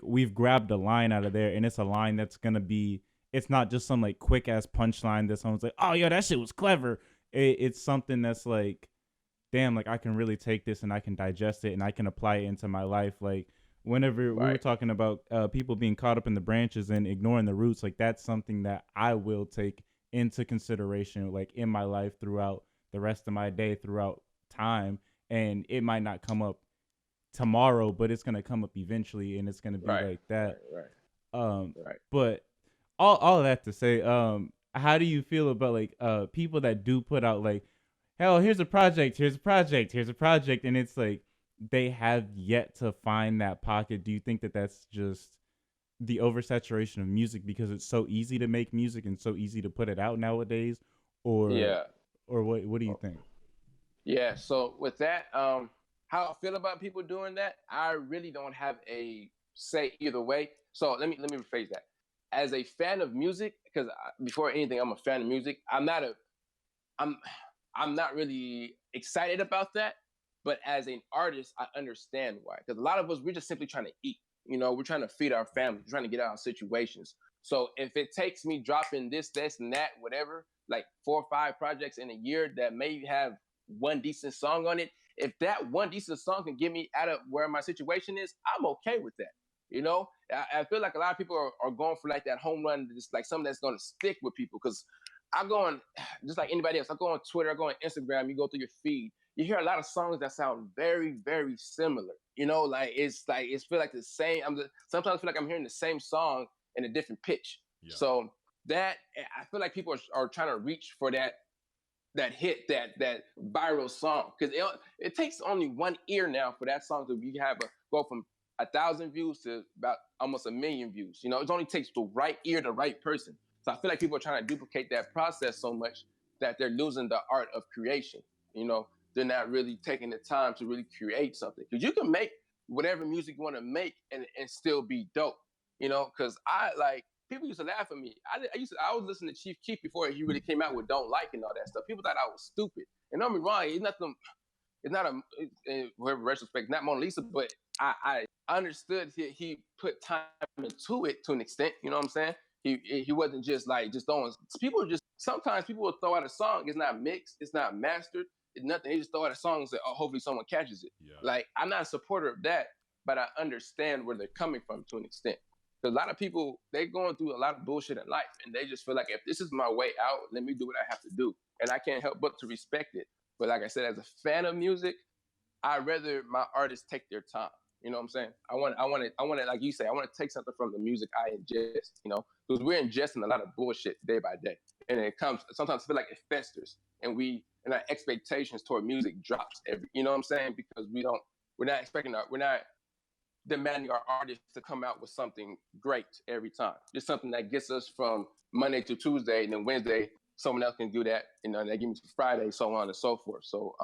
we've grabbed a line out of there, and it's a line that's gonna be. It's not just some like quick ass punchline that someone's like, oh yo, that shit was clever. It's something that's like, damn, like I can really take this and I can digest it and I can apply it into my life. Like whenever we were talking about people being caught up in the branches and ignoring the roots, like that's something that I will take into consideration, like in my life throughout the rest of my day, throughout time. And it might not come up tomorrow, but it's gonna come up eventually, and it's gonna be like that. Right. But all of that to say, how do you feel about like people that do put out like, hell, here's a project, and it's like they have yet to find that pocket? Do you think that that's just the oversaturation of music because it's so easy to make music and so easy to put it out nowadays, or what do you think? Yeah. So with that, how I feel about people doing that, I really don't have a say either way. So let me rephrase that. As a fan of music, because before anything, I'm a fan of music. I'm not really excited about that. But as an artist, I understand why. Because a lot of us, we're just simply trying to eat. You know, we're trying to feed our family, we're trying to get out of situations. So if it takes me dropping this, and that, whatever, like 4 or 5 projects in a year that may have one decent song on it, if that one decent song can get me out of where my situation is, I'm okay with that. You know, I feel like a lot of people are going for like that home run, just like something that's going to stick with people. Because I go on, just like anybody else, I go on Twitter, I go on Instagram, you go through your feed, you hear a lot of songs that sound very, very similar. You know, it's feel like the same. Sometimes I feel like I'm hearing the same song in a different pitch. Yeah. So that I feel like people are trying to reach for that hit, that viral song, because it takes only one ear now for that song to go from 1,000 views to about almost 1 million views. You know, it only takes the right ear, the right person. So I feel like people are trying to duplicate that process so much that they're losing the art of creation. You know, they're not really taking the time to really create something. Because you can make whatever music you want to make and still be dope. You know, because people used to laugh at me. I was listening to Chief Keef before he really came out with Don't Like and all that stuff. People thought I was stupid. And don't be wrong, it's not whoever retrospect, not Mona Lisa, but I understood he put time into it to an extent. You know what I'm saying? He wasn't just throwing. Sometimes people will throw out a song. It's not mixed. It's not mastered. It's nothing. They just throw out a song and say, "Oh, hopefully someone catches it." Yeah. Like, I'm not a supporter of that, but I understand where they're coming from to an extent. Because a lot of people, they're going through a lot of bullshit in life, and they just feel like, if this is my way out, let me do what I have to do, and I can't help but to respect it. But like I said, as a fan of music, I'd rather my artists take their time. You know what I'm saying? I want to, like you say, I want to take something from the music I ingest, you know, because we're ingesting a lot of bullshit day by day. And sometimes I feel like it festers, and our expectations toward music drops you know what I'm saying? Because we're not demanding our artists to come out with something great every time. Just something that gets us from Monday to Tuesday, and then Wednesday, someone else can do that, you know, and they give me to Friday, so on and so forth. So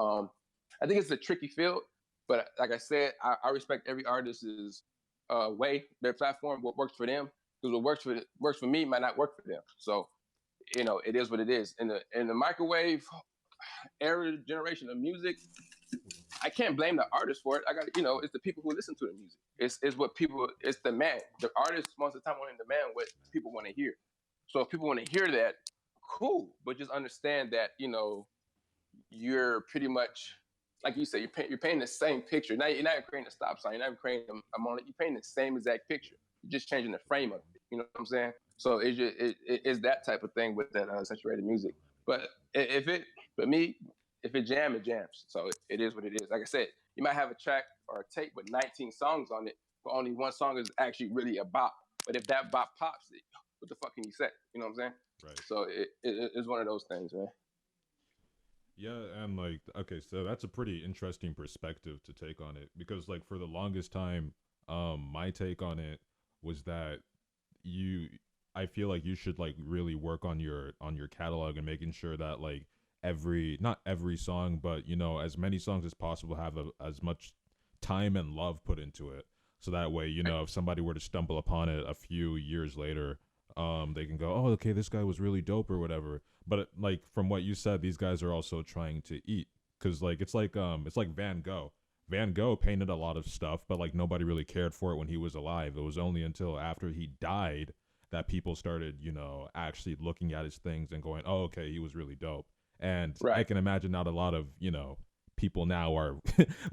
I think it's a tricky field. But like I said, I respect every artist's way, their platform, what works for them. Because what works for me might not work for them. So, you know, it is what it is. In the microwave era generation of music, I can't blame the artist for it. It's the people who listen to the music. It's the man. The artist most of the time want to demand what people want to hear. So if people want to hear that, cool. But just understand that, you know, you're pretty much, like you said, you're painting the same picture. Now you're not creating a stop sign. You're not creating a moment. You're painting the same exact picture. You're just changing the frame of it. You know what I'm saying? So it's that type of thing with that saturated music. But if it jams, it jams. So it is what it is. Like I said, you might have a track or a tape with 19 songs on it, but only one song is actually really a bop. But if that bop pops, what the fuck can you say? You know what I'm saying? Right. So it's one of those things, man. Yeah, and like, okay, so that's a pretty interesting perspective to take on it, because like for the longest time, my take on it was that I feel like you should like really work on your catalog and making sure that like not every song, but you know, as many songs as possible have as much time and love put into it. So that way, you know, if somebody were to stumble upon it a few years later, they can go, "Oh, okay, this guy was really dope" or whatever. But like from what you said, these guys are also trying to eat, because like it's like Van Gogh. Van Gogh painted a lot of stuff, but like nobody really cared for it when he was alive. It was only until after he died that people started, you know, actually looking at his things and going, "Oh, okay, he was really dope." And I Right. can imagine not a lot of, you know, people now are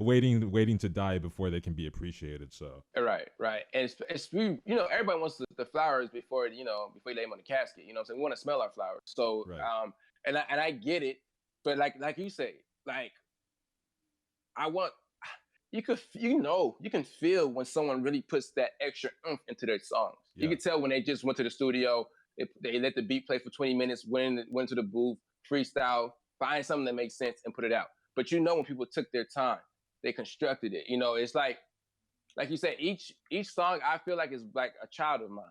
waiting to die before they can be appreciated. So Right, right. And it's everybody wants the flowers before, before you lay them on the casket. You know what I'm saying? We want to smell our flowers. So, right, and I get it, but like you say, like I want you can feel when someone really puts that extra oomph into their songs. You yeah, can tell when they just went to the studio, they let the beat play for 20 minutes, went to the booth, freestyle, find something that makes sense and put it out. But when people took their time, they constructed it. It's like you said, each song I feel like is like a child of mine.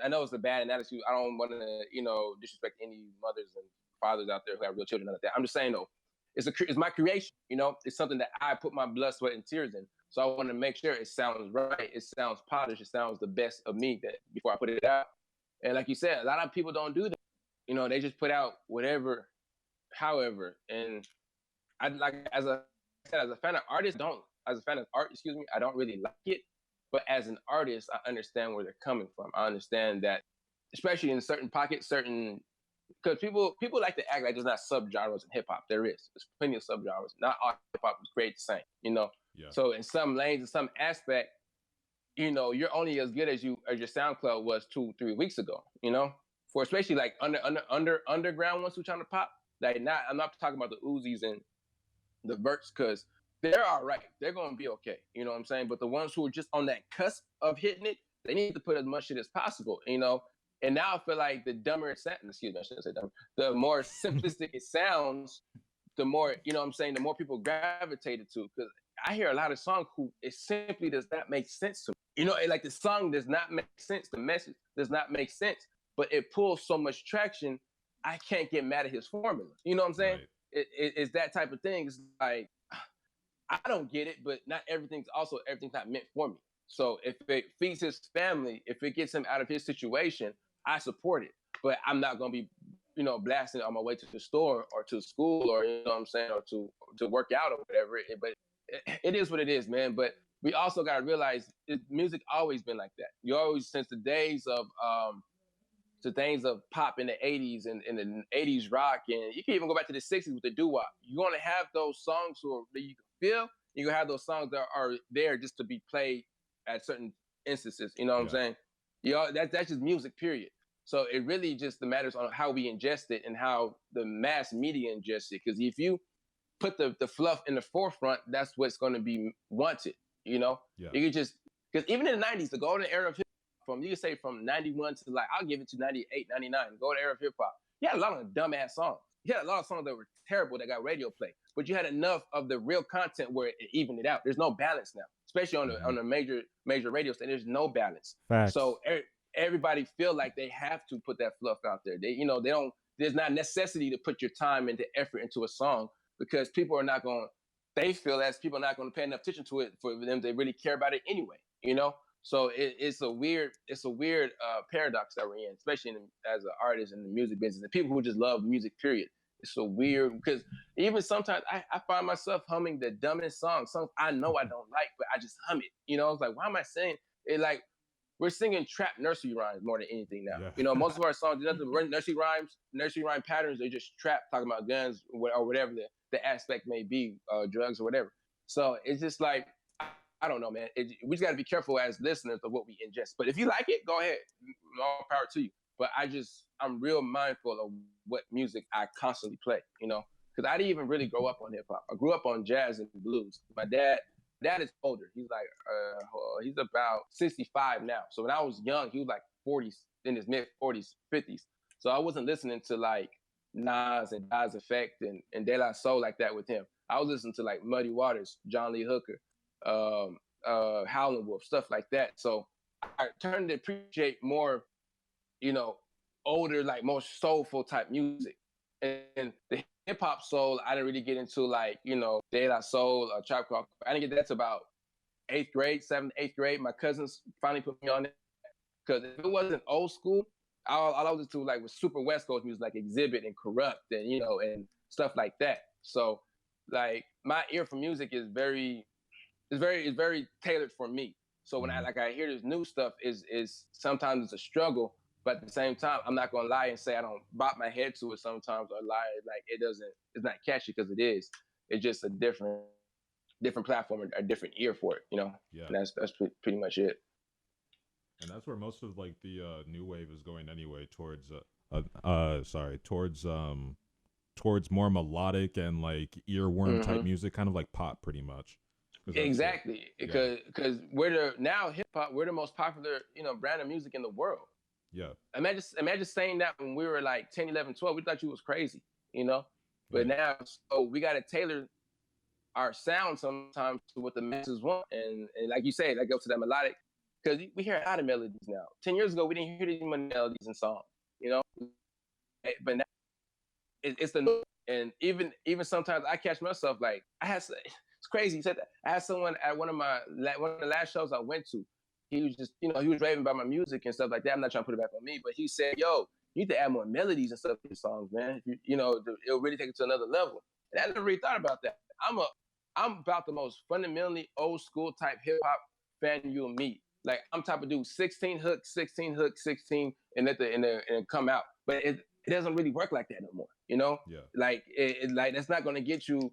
I know it's a bad analogy. I don't want to disrespect any mothers and fathers out there who have real children like that. I'm just saying though, it's my creation. It's something that I put my blood, sweat, and tears in. So I want to make sure it sounds right, it sounds polished, it sounds the best of me that before I put it out. And like you said, a lot of people don't do that. They just put out whatever, however. And I like as a fan of artists, don't as a fan of art, excuse me, I don't really like it. But as an artist, I understand where they're coming from. I understand that, especially in certain pockets, certain because people like to act like there's not subgenres in hip hop. There is. There's plenty of subgenres. Not all hip hop is created the same. yeah, So in some lanes, in some aspect, you're only as good as your SoundCloud was 2-3 weeks ago. For especially like underground ones who trying to pop. Like I'm not talking about the Uzis and the Verts because they're all right. They're gonna be okay. You know what I'm saying? But the ones who are just on that cusp of hitting it, they need to put as much shit as possible. And now I feel like the dumber it sounds, excuse me, I shouldn't say dumber, the more simplistic it sounds, the more, what I'm saying, the more people gravitated to. Because I hear a lot of songs who it simply does not make sense to me. Like the song does not make sense. The message does not make sense, but it pulls so much traction. I can't get mad at his formula. You know what I'm saying? right, It's that type of thing. It's like, I don't get it, but not everything's not meant for me. So if it feeds his family, if it gets him out of his situation, I support it. But I'm not gonna be, blasting on my way to the store or to school or what I'm saying, or to work out or whatever. But it is what it is, man. But we also gotta realize music always been like that. You always since the days of pop in the 80s and in the 80s rock, and you can even go back to the 60s with the doo-wop. You're gonna have those songs that you can feel. You're gonna have those songs that are there just to be played at certain instances. You know what I'm yeah, saying? That's just music, period. So it really just matters on how we ingest it and how the mass media ingests it. Because if you put the fluff in the forefront, that's what's going to be wanted. yeah, You could just because even in the 90s, the golden era of hip hop, you could say from 91 to like I'll give it to 98, 99, golden era of hip hop. You had a lot of dumbass songs. You had a lot of songs that were terrible that got radio play, but you had enough of the real content where it evened it out. There's no balance now, especially on the major radio station. There's no balance. Facts. So everybody feel like they have to put that fluff out there. They don't. There's not necessity to put your time and the effort into a song because people are not going. They feel as people are not going to pay enough attention to it for them to really care about it anyway. So it's a weird paradox that we're in, especially as an artist in the music business and people who just love music. Period. It's so weird because even sometimes I find myself humming the dumbest songs I know I don't like, but I just hum it. It's like, why am I saying it? Like we're singing trap nursery rhymes more than anything now. yeah. Most of our songs, nursery rhyme patterns, they just trap, talking about guns or whatever the aspect may be, drugs or whatever. So it's just like, I don't know, man. We just got to be careful as listeners of what we ingest. But if you like it, go ahead. All power to you. But I'm real mindful of what music I constantly play, because I didn't even really grow up on hip hop. I grew up on jazz and blues. My dad is older. He's like, he's about 65 now. So when I was young, he was like 40s, in his mid 40s, 50s. So I wasn't listening to like Nas and Nas Effect and De La Soul like that with him. I was listening to like Muddy Waters, John Lee Hooker, Howlin' Wolf, stuff like that. So I turned to appreciate more you know, older, like more soulful type music. And the hip hop soul, I didn't really get into like, you know, De La Soul or Trap Call. I didn't get that to about 8th grade, 7th, 8th grade. My cousins finally put me on it. Because if it wasn't old school, all I was to like was super West Coast music, like Exhibit and Corrupt and, you know, and stuff like that. So like my ear for music is very tailored for me. So when I hear this new stuff, is sometimes it's a struggle, but at the same time, I'm not gonna lie and say I don't bop my head to it sometimes or lie like it's not catchy, because it is. It's just a different platform, a different ear for it, you know. Yeah. And that's pretty much it. And that's where most of like the new wave is going anyway, towards more melodic and like earworm type music, kind of like pop, pretty much. Exactly, because now hip hop, we're the most popular, you know, brand of music in the world. Yeah. Imagine saying that when we were like 10, 11, 12, we thought you was crazy, you know. But now, so we got to tailor our sound sometimes to what the masses want, and like you say, that goes to that melodic, because we hear a lot of melodies now. 10 years ago, we didn't hear these many melodies in songs, you know. But now it's the, and even sometimes I catch myself like it's crazy. He said that. I had someone at one of the last shows I went to. He was just, you know, he was raving about my music and stuff like that. I'm not trying to put it back on me, but he said, "Yo, you need to add more melodies and stuff to your songs, man. You know, it'll really take it to another level." And I never really thought about that. I'm about the most fundamentally old school type hip hop fan you'll meet. Like I'm type of dude, 16 hooks, 16 hooks, 16, and and come out. But it doesn't really work like that no more. You know, like like that's not gonna get you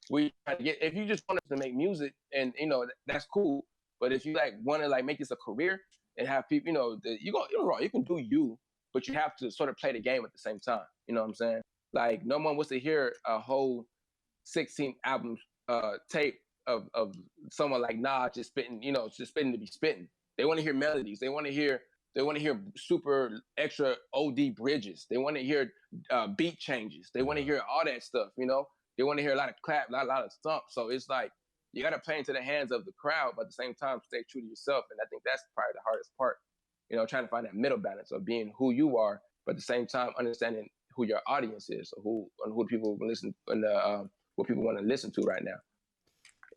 where you trying to get. If you just want to make music, and you know that's cool. But if you like want to like make this a career and have people, you know, you're wrong. You can do you, but you have to sort of play the game at the same time. You know what I'm saying? Like no one wants to hear a whole 16 album tape of someone like Nas just spitting, you know, just spitting to be spitting. They want to hear melodies. They want to hear super extra OD bridges. They want to hear beat changes. They want to hear all that stuff. You know, they want to hear a lot of clap, a lot of stomp. So it's like you got to play into the hands of the crowd, but at the same time stay true to yourself. And I think that's probably the hardest part. You know, trying to find that middle balance of being who you are, but at the same time understanding who your audience is, or who people listen and what people want to listen to right now.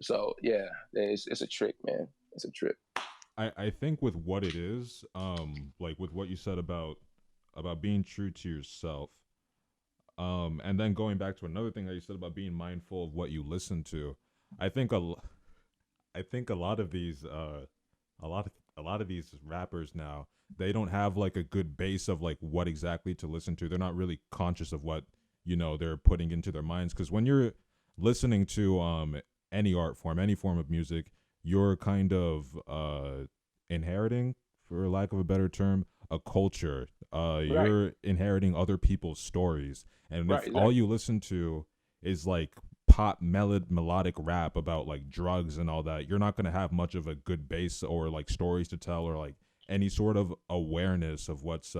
So yeah, it's a trick, man. It's a trick. I think with what it is, like with what you said about being true to yourself, and then going back to another thing that you said about being mindful of what you listen to, I think a lot of these rappers now, they don't have like a good base of like what exactly to listen to. They're not really conscious of what, you know, they're putting into their minds, because when you're listening to any art form, any form of music, you're kind of inheriting, for lack of a better term, a culture. You're inheriting other people's stories, and if all you listen to is like pop melodic rap about like drugs and all that, you're not going to have much of a good base or like stories to tell, or like any sort of awareness of what's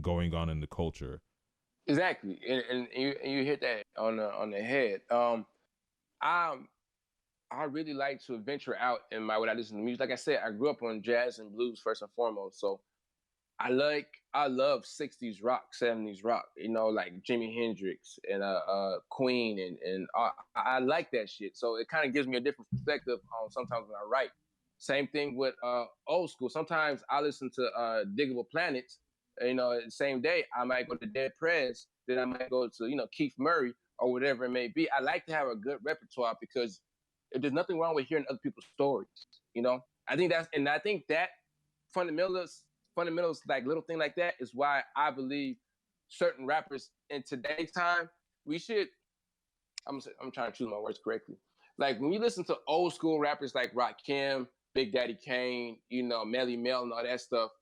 going on in the culture. Exactly, and you hit that on the head. I really like to venture out in what I listen to music. Like I said, I grew up on jazz and blues first and foremost. So I love 60s rock, 70s rock, you know, like Jimi Hendrix and Queen and I like that shit. So it kind of gives me a different perspective on sometimes when I write. Same thing with old school. Sometimes I listen to Diggable Planets. You know, the same day I might go to Dead Prez, then I might go to, you know, Keith Murray or whatever it may be. I like to have a good repertoire, because if there's nothing wrong with hearing other people's stories, you know. I think that fundamentals, like little thing like that, is why I believe certain rappers in today's time, we should. I'm trying to choose my words correctly. Like when you listen to old school rappers like Rakim, Big Daddy Kane, you know, Melly Mel and all that stuff,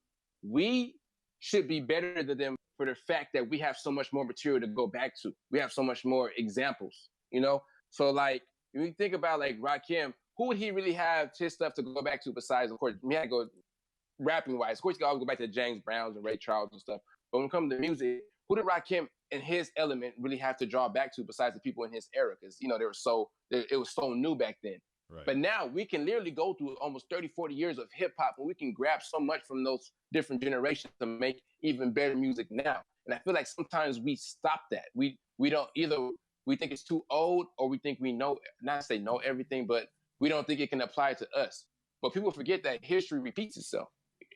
we should be better than them for the fact that we have so much more material to go back to. We have so much more examples, you know. So like, when you think about like Rakim, who would he really have his stuff to go back to besides, of course, we had to go rapping wise. Of course, you can always go back to James Browns and Ray Charles and stuff. But when it comes to music, who did Rakim and his element really have to draw back to besides the people in his era? Because, you know, it was so new back then. Right. But now we can literally go through almost 30, 40 years of hip hop, and we can grab so much from those different generations to make even better music now. And I feel like sometimes we stop that. We don't either. We think it's too old, or we think we know, not say know everything, but we don't think it can apply to us. But people forget that history repeats itself.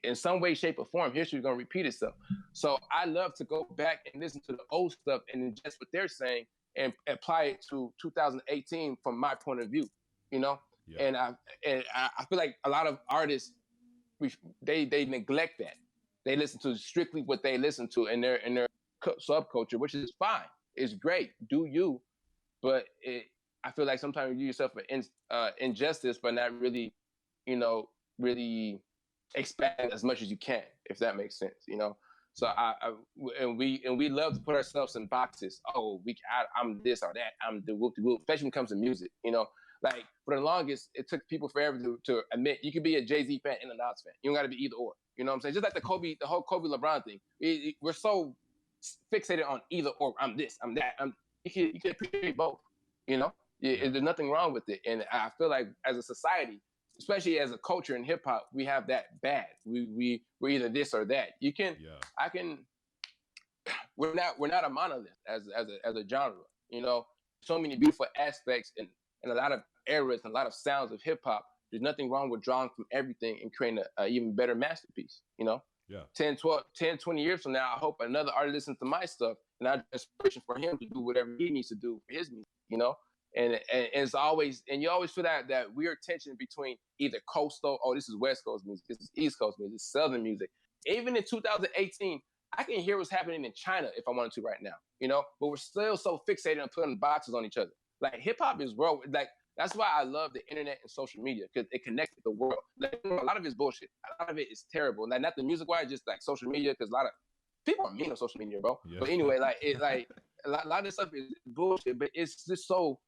In some way, shape, or form, history is going to repeat itself. So I love to go back and listen to the old stuff and just what they're saying and apply it to 2018 from my point of view, you know? Yeah. And I feel like a lot of artists, they neglect that. They listen to strictly what they listen to in their subculture, which is fine. It's great. Do you. But I feel like sometimes you do yourself an injustice by not really, really expand as much as you can, if that makes sense, So we love to put ourselves in boxes. Oh, I'm this or that. I'm the whoop de whoop. Especially when it comes to music, Like for the longest, it took people forever to admit you could be a Jay-Z fan and a Nas fan. You don't got to be either or. You know what I'm saying? Just like the whole Kobe LeBron thing. We're so fixated on either or. I'm this. I'm that. You can appreciate both. There's nothing wrong with it. And I feel like as a society, especially as a culture in hip hop, we have that bad. We're either this or that. We're not a monolith as a genre. So many beautiful aspects and a lot of eras and a lot of sounds of hip hop. There's nothing wrong with drawing from everything and creating an even better masterpiece. Yeah. 10, 20 years from now, I hope another artist listens to my stuff and I inspiration for him to do whatever he needs to do for his music. And it's always, and you always feel that weird tension between either coastal, oh, this is West Coast music, this is East Coast music, this is Southern music. Even in 2018, I can hear what's happening in China if I wanted to right now, but we're still so fixated on putting boxes on each other. Like hip hop is world, like that's why I love the internet and social media, because it connects with the world. Like, a lot of it's bullshit. A lot of it is terrible. Like not the music wise, just like social media, because a lot of people are mean on social media, bro. Yeah. But anyway, a lot of this stuff is bullshit, but it's just so.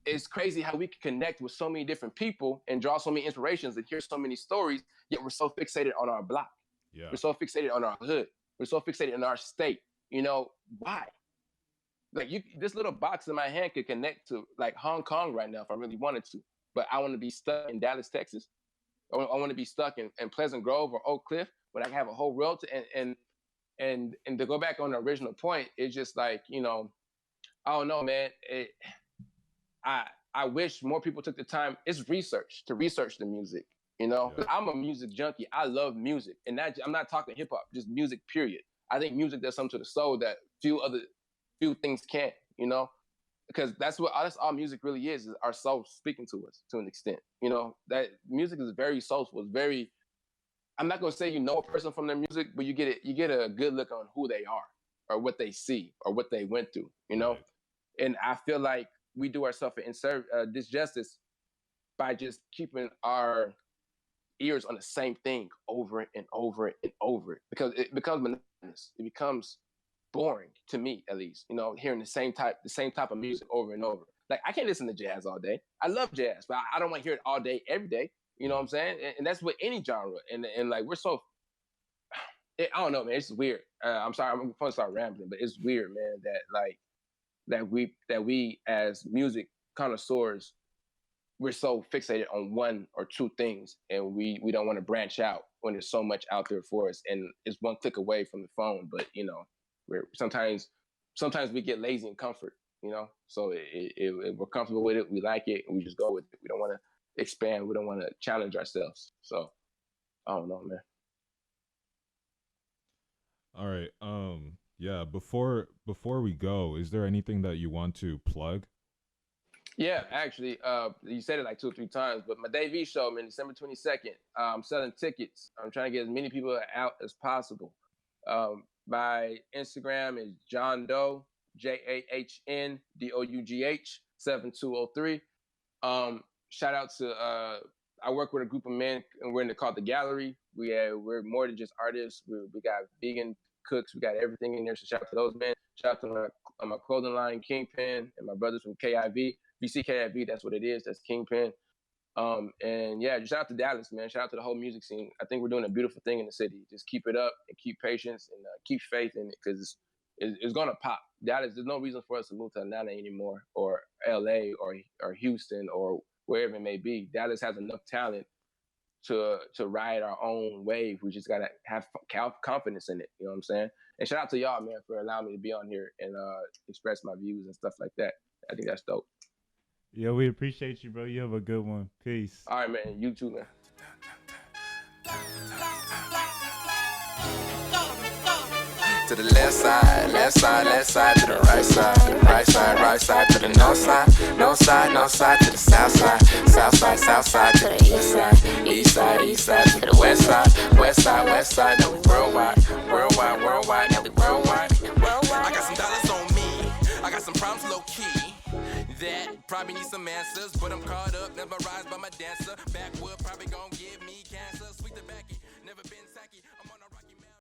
It's crazy how we can connect with so many different people and draw so many inspirations and hear so many stories, yet we're so fixated on our block. Yeah. We're so fixated on our hood. We're so fixated on our state. Why? Like this little box in my hand could connect to like Hong Kong right now if I really wanted to, but I want to be stuck in Dallas, Texas. I want to be stuck in Pleasant Grove or Oak Cliff, but I can have a whole world and to go back on the original point, it's just like, I don't know, man. I wish more people took the time. It's research to research the music. Yeah. I'm a music junkie. I love music, and I'm not talking hip hop, just music. Period. I think music does something to the soul that few things can't. Because that's all music really is our soul speaking to us to an extent. That music is very soulful. It's very. I'm not gonna say you know a person from their music, but you get a good look on who they are or what they see or what they went through. Right. And I feel like we do ourselves an disjustice by just keeping our ears on the same thing over and over and over, because it becomes monotonous. It becomes boring to me, at least. Hearing the same type of music over and over. Like I can't listen to jazz all day. I love jazz, but I don't want to hear it all day, every day. You know what I'm saying? And that's with any genre. And like we're so. I don't know, man. It's weird. I'm sorry. I'm going to start rambling, but it's weird, man. That we as music connoisseurs, we're so fixated on one or two things, and we don't want to branch out when there's so much out there for us, and it's one click away from the phone. But we're sometimes we get lazy in comfort, So we're comfortable with it, we like it, and we just go with it. We don't want to expand, we don't want to challenge ourselves. So I don't know, man. All right. Yeah, before we go, is there anything that you want to plug? Yeah, actually, you said it like 2 or 3 times, but my Dave show, man, December 22nd, I'm selling tickets. I'm trying to get as many people out as possible. My Instagram is Jahn Dough, JAHNDOUGH 7203. Shout out to I work with a group of men, and we're called the Gallery. We're more than just artists. We got vegan cooks. We got everything in there. So shout out to those men. Shout out to my clothing line, Kingpin, and my brothers from KIV. If you see KIV, that's what it is. That's Kingpin. And yeah, just shout out to Dallas, man. Shout out to the whole music scene. I think we're doing a beautiful thing in the city. Just keep it up and keep patience and keep faith in it, because it's gonna pop. Dallas, there's no reason for us to move to Atlanta anymore, or LA, or Houston, or wherever it may be. Dallas has enough talent to ride our own wave. We just gotta have confidence in it. You know what I'm saying? And shout out to y'all, man, for allowing me to be on here and express my views and stuff like that. I think that's dope. Yeah, we appreciate you, bro. You have a good one. Peace. All right, man. You too, man. To the left side, left side, left side, to the right side, right side, to the north side, north side, to the south side, south side, to the east side, to the west side, now we worldwide, now we worldwide. I got some dollars on me, I got some problems low key. That probably need some answers, but I'm caught up, mesmerized by my dancer. Backwood probably gon' give me cancer. Sweet tobacco, never been tacky. I'm on